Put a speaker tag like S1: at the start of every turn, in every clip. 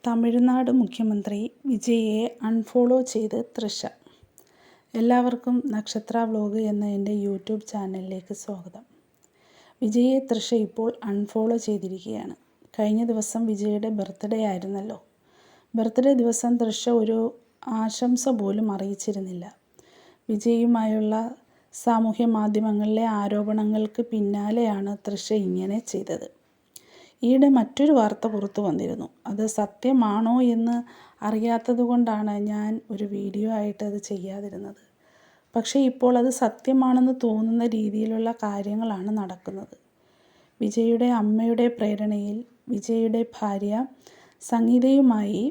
S1: തമിഴ്നാട് മുഖ്യമന്ത്രി വിജയിയെ അൺഫോളോ ചെയ്ത് തൃഷ. എല്ലാവർക്കും നക്ഷത്ര വ്ലോഗ് എന്ന എൻ്റെ യൂട്യൂബ് ചാനലിലേക്ക് സ്വാഗതം. വിജയിയെ തൃഷ ഇപ്പോൾ അൺഫോളോ ചെയ്തിരിക്കുകയാണ്. കഴിഞ്ഞ ദിവസം വിജയുടെ ബർത്ത്ഡേ ആയിരുന്നല്ലോ. ബർത്ത്ഡേ ദിവസം തൃഷ ഒരു ആശംസ പോലും അറിയിച്ചിരുന്നില്ല. വിജയുമായുള്ള സാമൂഹ്യ മാധ്യമങ്ങളിലെ ആരോപണങ്ങൾക്ക് പിന്നാലെയാണ് തൃഷ ഇങ്ങനെ ചെയ്തത്. ഈയിടെ മറ്റൊരു വാർത്ത പുറത്തു വന്നിരുന്നു. അത് സത്യമാണോ എന്ന് അറിയാത്തതുകൊണ്ടാണ് ഞാൻ ഒരു വീഡിയോ ആയിട്ട് അത് ചെയ്യാതിരുന്നത്. പക്ഷേ ഇപ്പോൾ അത് സത്യമാണെന്ന് തോന്നുന്ന രീതിയിലുള്ള കാര്യങ്ങളാണ് നടക്കുന്നത്. വിജയുടെ അമ്മയുടെ പ്രേരണയിൽ വിജയുടെ ഭാര്യ സംഗീതയുമായി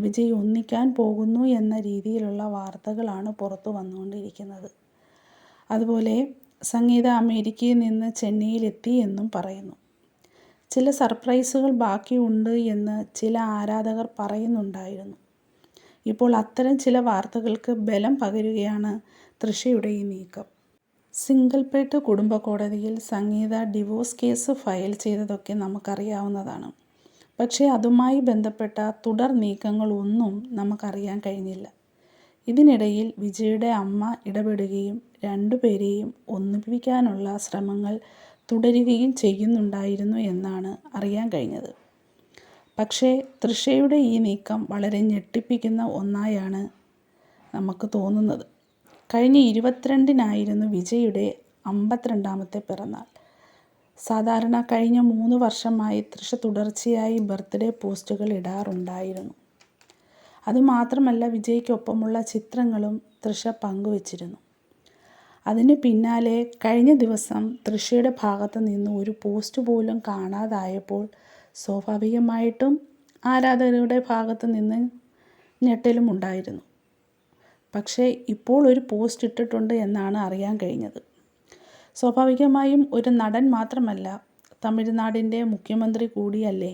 S1: വിജയ് ഒന്നിക്കാൻ പോകുന്നു എന്ന രീതിയിലുള്ള വാർത്തകളാണ് പുറത്തു വന്നുകൊണ്ടിരിക്കുന്നത്. അതുപോലെ സംഗീത അമേരിക്കയിൽ നിന്ന് ചെന്നൈയിലെത്തി എന്നും പറയുന്നു. ചില സർപ്രൈസുകൾ ബാക്കിയുണ്ട് എന്ന് ചില ആരാധകർ പറയുന്നുണ്ടായിരുന്നു. ഇപ്പോൾ അത്തരം ചില വാർത്തകൾക്ക് ബലം പകരുകയാണ് തൃഷയുടെ ഈ നീക്കം. സിംഗൽപേട്ട് കുടുംബ കോടതിയിൽ സംഗീത ഡിവോഴ്സ് കേസ് ഫയൽ ചെയ്തതൊക്കെ നമുക്കറിയാവുന്നതാണ്. പക്ഷേ അതുമായി ബന്ധപ്പെട്ട തുടർ നീക്കങ്ങളൊന്നും നമുക്കറിയാൻ കഴിഞ്ഞില്ല. ഇതിനിടയിൽ വിജയുടെ അമ്മ ഇടപെടുകയും രണ്ടുപേരെയും ഒന്നിപ്പിക്കാനുള്ള ശ്രമങ്ങൾ തുടരുകയും ചെയ്യുന്നുണ്ടായിരുന്നു എന്നാണ് അറിയാൻ കഴിഞ്ഞത്. പക്ഷേ തൃഷയുടെ ഈ നീക്കം വളരെ ഞെട്ടിപ്പിക്കുന്ന ഒന്നായാണ് നമുക്ക് തോന്നുന്നത്. കഴിഞ്ഞ 22-നായിരുന്നു വിജയുടെ 52ാമത്തെ പിറന്നാൾ. സാധാരണ കഴിഞ്ഞ 3 വർഷമായി തൃഷ തുടർച്ചയായി ബർത്ത്ഡേ പോസ്റ്റുകൾ ഇടാറുണ്ടായിരുന്നു. അതുമാത്രമല്ല, വിജയ്ക്കൊപ്പമുള്ള ചിത്രങ്ങളും തൃഷ പങ്കുവച്ചിരുന്നു. അതിന് പിന്നാലെ കഴിഞ്ഞ ദിവസം തൃഷയുടെ ഭാഗത്ത് നിന്ന് ഒരു പോസ്റ്റ് പോലും കാണാതായപ്പോൾ സ്വാഭാവികമായിട്ടും ആരാധകരുടെ ഭാഗത്ത് നിന്ന് ഞെട്ടലും ഉണ്ടായിരുന്നു. പക്ഷേ ഇപ്പോൾ ഒരു പോസ്റ്റ് ഇട്ടിട്ടുണ്ട് എന്നാണ് അറിയാൻ കഴിഞ്ഞത്. സ്വാഭാവികമായും ഒരു നടൻ മാത്രമല്ല, തമിഴ്നാടിൻ്റെ മുഖ്യമന്ത്രി കൂടിയല്ലേ.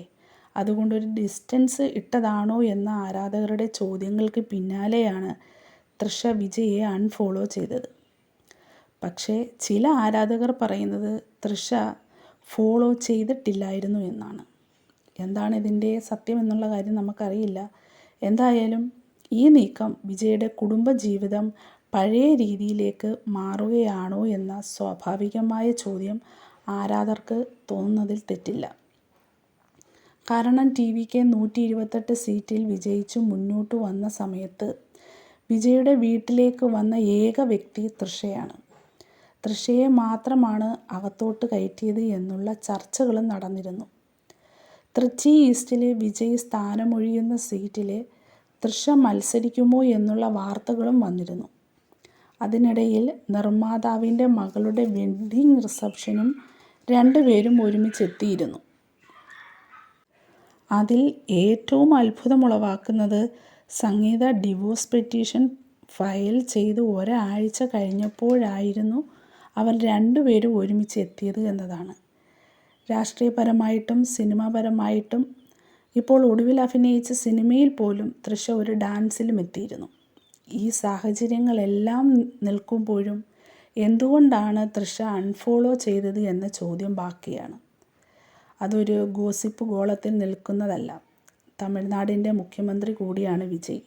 S1: അതുകൊണ്ടൊരു ഡിസ്റ്റൻസ് ഇട്ടതാണോ എന്ന ആരാധകരുടെ ചോദ്യങ്ങൾക്ക് പിന്നാലെയാണ് തൃഷ വിജയെ അൺഫോളോ ചെയ്തത്. പക്ഷേ ചില ആരാധകർ പറയുന്നത് തൃഷ ഫോളോ ചെയ്തിട്ടില്ലായിരുന്നു എന്നാണ്. എന്താണ് ഇതിൻ്റെ സത്യം എന്നുള്ള കാര്യം നമുക്കറിയില്ല. എന്തായാലും ഈ നീക്കം വിജയുടെ കുടുംബജീവിതം പഴയ രീതിയിലേക്ക് മാറുകയാണോ എന്ന സ്വാഭാവികമായ ചോദ്യം ആരാധകർക്ക് തോന്നുന്നതിൽ തെറ്റില്ല. കാരണം TVK 128 സീറ്റിൽ വിജയിച്ചു മുന്നോട്ട് വന്ന സമയത്ത് വിജയുടെ വീട്ടിലേക്ക് വന്ന ഏക വ്യക്തി തൃഷയാണ്. തൃഷയെ മാത്രമാണ് അകത്തോട്ട് കയറ്റിയത് എന്നുള്ള ചർച്ചകളും നടന്നിരുന്നു. തൃച്ചി ഈസ്റ്റിൽ വിജയ് സ്ഥാനമൊഴിയുന്ന സീറ്റിൽ തൃഷ മത്സരിക്കുമോ എന്നുള്ള വാർത്തകളും വന്നിരുന്നു. അതിനിടയിൽ നിർമ്മാതാവിൻ്റെ മകളുടെ വെഡ്ഡിംഗ് റിസപ്ഷനും രണ്ടുപേരും ഒരുമിച്ചെത്തിയിരുന്നു. അതിൽ ഏറ്റവും അത്ഭുതമുളവാക്കുന്നത് സംഗീത ഡിവോഴ്സ് പെറ്റീഷൻ ഫയൽ ചെയ്ത് ഒരാഴ്ച കഴിഞ്ഞപ്പോഴായിരുന്നു അവർ രണ്ടുപേരും ഒരുമിച്ചെത്തിയത് എന്നതാണ്. രാഷ്ട്രീയപരമായിട്ടും സിനിമാപരമായിട്ടും ഇപ്പോൾ ഒടുവിൽ അഭിനയിച്ച സിനിമയിൽ പോലും തൃഷ ഒരു ഡാൻസിലും എത്തിയിരുന്നു. ഈ സാഹചര്യങ്ങളെല്ലാം നിൽക്കുമ്പോഴും എന്തുകൊണ്ടാണ് തൃഷ അൺഫോളോ ചെയ്തത് എന്ന ചോദ്യം ബാക്കിയാണ്. അതൊരു ഗോസിപ്പ് ഗോളത്തിൽ നിൽക്കുന്നതല്ല. തമിഴ്നാടിൻ്റെ മുഖ്യമന്ത്രി കൂടിയാണ് വിജയ്.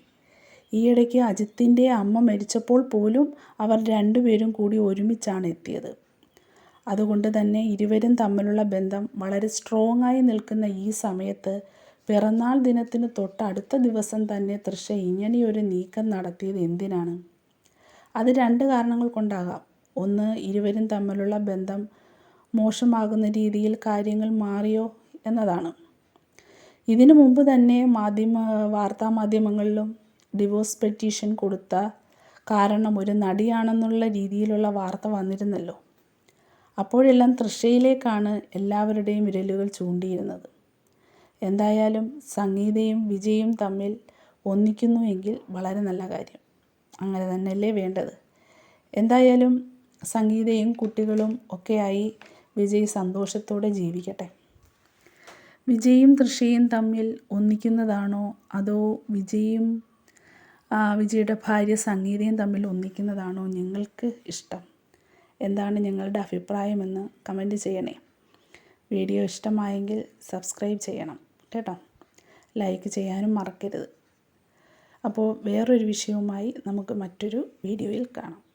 S1: ഈയിടയ്ക്ക് അജിത്തിൻ്റെ അമ്മ മരിച്ചപ്പോൾ പോലും അവർ രണ്ടുപേരും കൂടി ഒരുമിച്ചാണ് എത്തിയത്. അതുകൊണ്ട് തന്നെ ഇരുവരും തമ്മിലുള്ള ബന്ധം വളരെ സ്ട്രോങ് ആയി നിൽക്കുന്ന ഈ സമയത്ത് പിറന്നാൾ ദിനത്തിന് തൊട്ടടുത്ത ദിവസം തന്നെ തൃഷ ഇങ്ങനെയൊരു നീക്കം നടത്തിയത് എന്തിനാണ്? അത് 2 കാരണങ്ങൾ കൊണ്ടാകാം. ഒന്ന്, ഇരുവരും തമ്മിലുള്ള ബന്ധം മോശമാകുന്ന രീതിയിൽ കാര്യങ്ങൾ മാറിയോ എന്നതാണ്. ഇതിനു മുമ്പ് തന്നെ വാർത്താമാധ്യമങ്ങളിലും ഡിവോഴ്സ് പെറ്റീഷൻ കൊടുത്ത കാരണം ഒരു നടിയാണെന്നുള്ള രീതിയിലുള്ള വാർത്ത വന്നിരുന്നല്ലോ. അപ്പോഴെല്ലാം തൃഷയിലേക്കാണ് എല്ലാവരുടെയും വിരലുകൾ ചൂണ്ടിയിരുന്നത്. എന്തായാലും സംഗീതയും വിജയും തമ്മിൽ ഒന്നിക്കുന്നുവെങ്കിൽ വളരെ നല്ല കാര്യം. അങ്ങനെ തന്നെയല്ലേ വേണ്ടത്. എന്തായാലും സംഗീതയും കുട്ടികളും ഒക്കെയായി വിജയ് സന്തോഷത്തോടെ ജീവിക്കട്ടെ. വിജയും തൃഷയും തമ്മിൽ ഒന്നിക്കുന്നതാണോ അതോ വിജയുടെ ഭാര്യ സംഗീതയും തമ്മിൽ ഒന്നിക്കുന്നതാണോ നിങ്ങൾക്ക് ഇഷ്ടം? എന്താണ് നിങ്ങളുടെ അഭിപ്രായമെന്ന് കമൻറ്റ് ചെയ്യണേ. വീഡിയോ ഇഷ്ടമായെങ്കിൽ സബ്സ്ക്രൈബ് ചെയ്യണം കേട്ടോ. ലൈക്ക് ചെയ്യാനും മറക്കരുത്. അപ്പോൾ വേറൊരു വിഷയവുമായി നമുക്ക് മറ്റൊരു വീഡിയോയിൽ കാണാം.